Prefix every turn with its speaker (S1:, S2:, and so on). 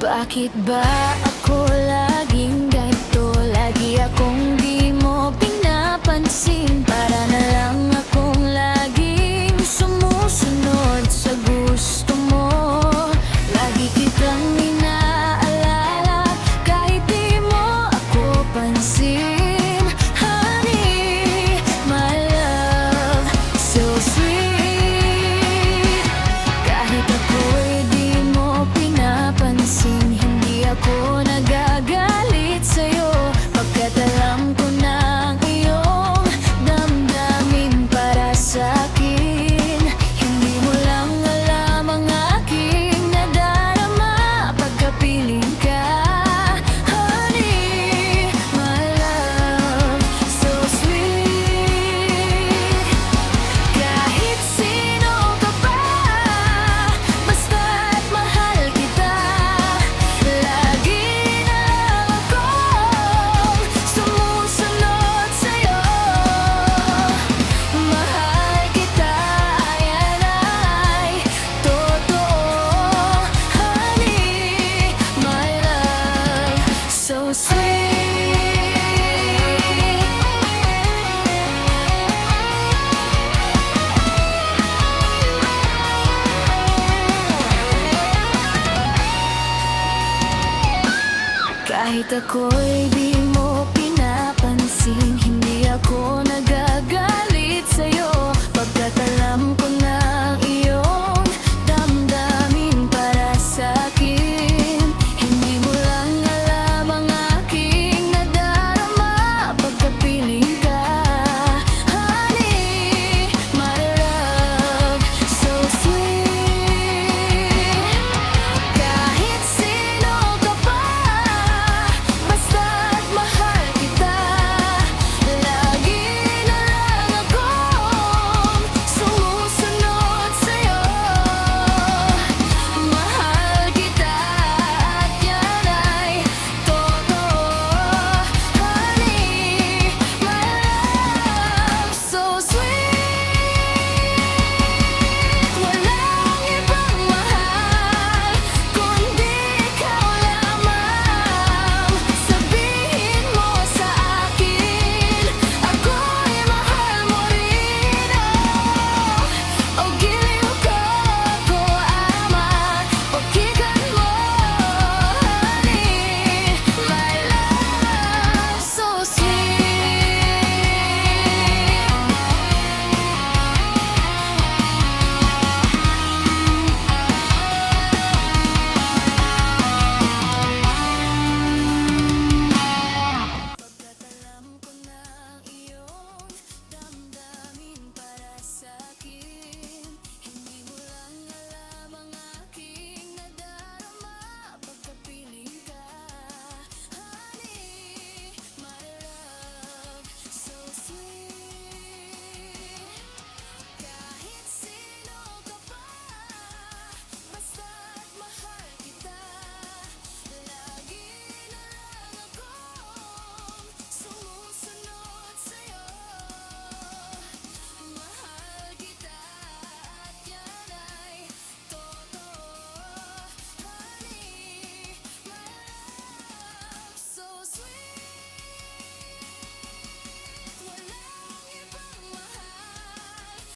S1: Bakit ba ako laging ganito? Lagi akong di mo pinapansin. Para na lang akong laging sumusunod sa gusto mo. Lagi kitang inaalala kahit di mo ako pansin. Honey, my love, so sweet. Kahit ako'y di mo pinapansin, hindi ako nagagalit sa'yo, pagkat alam ko na ang iyong damdamin para sa'kin. Hindi mo lang alam ang aking nadarama pagkapiling ka. Honey, my love, so sweet. Kahit sino ka pa, basta't mahal kita. Lagi na lang akong sumusunod sa'yo. Mahal kita, yan ay totoo. Honey, my love, so sweet. Kahit ako'y di